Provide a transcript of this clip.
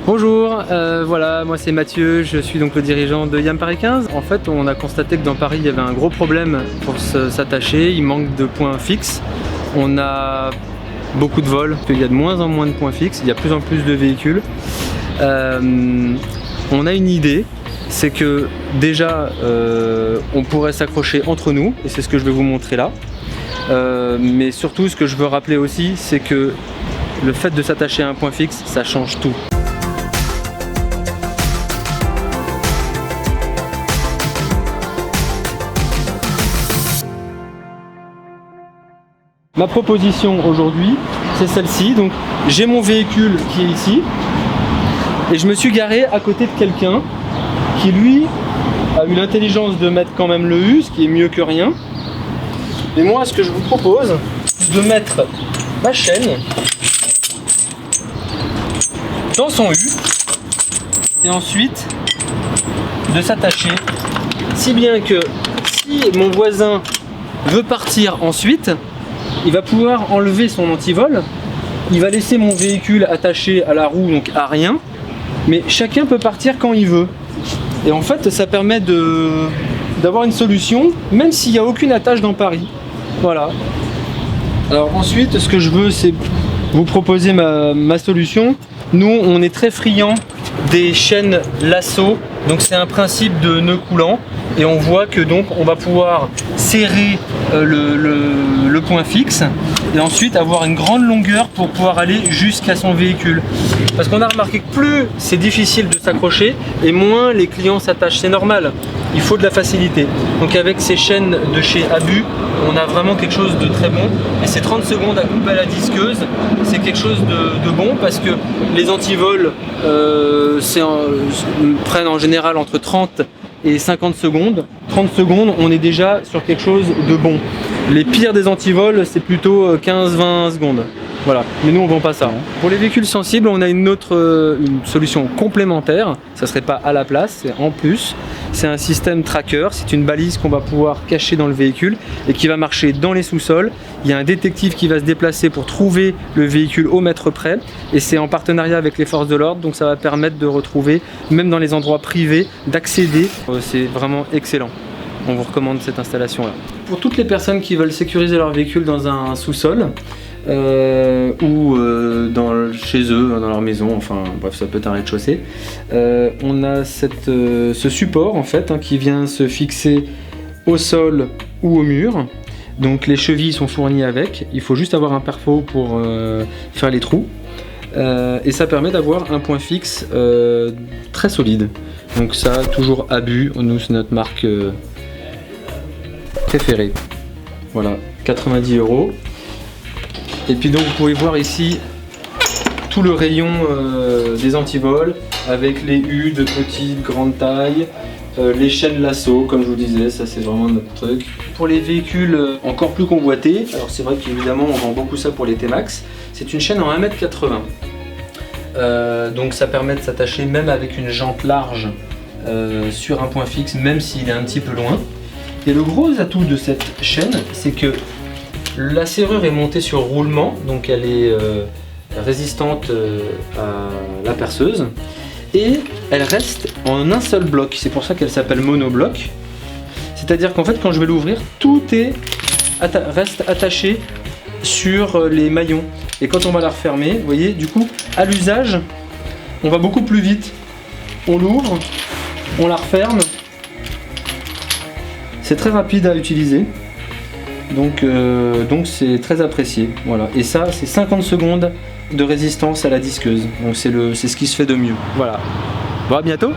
Bonjour, voilà, moi c'est Mathieu, je suis donc le dirigeant de YAM Paris 15. En fait, on a constaté que dans Paris, il y avait un gros problème pour s'attacher, il manque de points fixes. On a beaucoup de vols, il y a de moins en moins de points fixes, il y a de plus en plus de véhicules. On a une idée, c'est que déjà, on pourrait s'accrocher entre nous, et c'est ce que je vais vous montrer là. Mais surtout, ce que je veux rappeler aussi, c'est que le fait de s'attacher à un point fixe, ça change tout. Ma proposition aujourd'hui, c'est celle-ci. Donc, j'ai mon véhicule qui est ici, et je me suis garé à côté de quelqu'un qui, lui, a eu l'intelligence de mettre quand même le U, ce qui est mieux que rien. Et moi, ce que je vous propose, c'est de mettre ma chaîne dans son U, et ensuite de s'attacher, si bien que si mon voisin veut partir ensuite, il va pouvoir enlever son antivol, il va laisser mon véhicule attaché à la roue, donc à rien, mais chacun peut partir quand il veut. Et en fait, ça permet d'avoir une solution, même s'il n'y a aucune attache dans Paris. Voilà. Alors ensuite, ce que je veux, c'est vous proposer ma solution. Nous, on est très friands des chaînes lasso, donc c'est un principe de nœud coulant, et on voit que donc on va pouvoir serrer le point fixe et ensuite avoir une grande longueur pour pouvoir aller jusqu'à son véhicule. Parce qu'on a remarqué que plus c'est difficile de s'accrocher et moins les clients s'attachent, c'est normal, il faut de la facilité. Donc avec ces chaînes de chez Abu, on a vraiment quelque chose de très bon, et ces 30 secondes à couper à la disqueuse, c'est quelque chose de bon, parce que les antivols prennent en général entre 30 et 50 secondes. 30 secondes, on est déjà sur quelque chose de bon. Les pires des antivols, c'est plutôt 15-20 secondes. Voilà, mais nous on vend pas ça. Pour les véhicules sensibles, on a une solution complémentaire. Ça serait pas à la place, c'est en plus. C'est un système tracker, c'est une balise qu'on va pouvoir cacher dans le véhicule et qui va marcher dans les sous-sols. Il y a un détective qui va se déplacer pour trouver le véhicule au mètre près, et c'est en partenariat avec les forces de l'ordre, donc ça va permettre de retrouver, même dans les endroits privés, d'accéder. C'est vraiment excellent. On vous recommande cette installation-là. Pour toutes les personnes qui veulent sécuriser leur véhicule dans un sous-sol, ou chez eux, dans leur maison, enfin bref, ça peut être un rez-de-chaussée. On a ce support en fait qui vient se fixer au sol ou au mur. Donc les chevilles sont fournies avec, il faut juste avoir un pare-feu pour faire les trous. Et ça permet d'avoir un point fixe très solide. Donc ça, toujours Abu, nous c'est notre marque préférée. Voilà, 90 €. Et puis donc vous pouvez voir ici tout le rayon des antivols avec les U de petite, grande taille, les chaînes lasso comme je vous disais, ça c'est vraiment notre truc. Pour les véhicules encore plus convoités, alors c'est vrai qu'évidemment on vend beaucoup ça pour les T-Max, c'est une chaîne en 1,80 m. Donc ça permet de s'attacher même avec une jante large sur un point fixe, même s'il est un petit peu loin. Et le gros atout de cette chaîne, c'est que la serrure est montée sur roulement, donc elle est résistante à la perceuse, et elle reste en un seul bloc. C'est pour ça qu'elle s'appelle monobloc. C'est-à-dire qu'en fait, quand je vais l'ouvrir, tout reste attaché sur les maillons. Et quand on va la refermer, vous voyez, du coup, à l'usage, on va beaucoup plus vite. On l'ouvre, on la referme. C'est très rapide à utiliser. Donc c'est très apprécié, voilà. Et ça, c'est 50 secondes de résistance à la disqueuse. Donc c'est ce qui se fait de mieux. Voilà. Bon, à bientôt.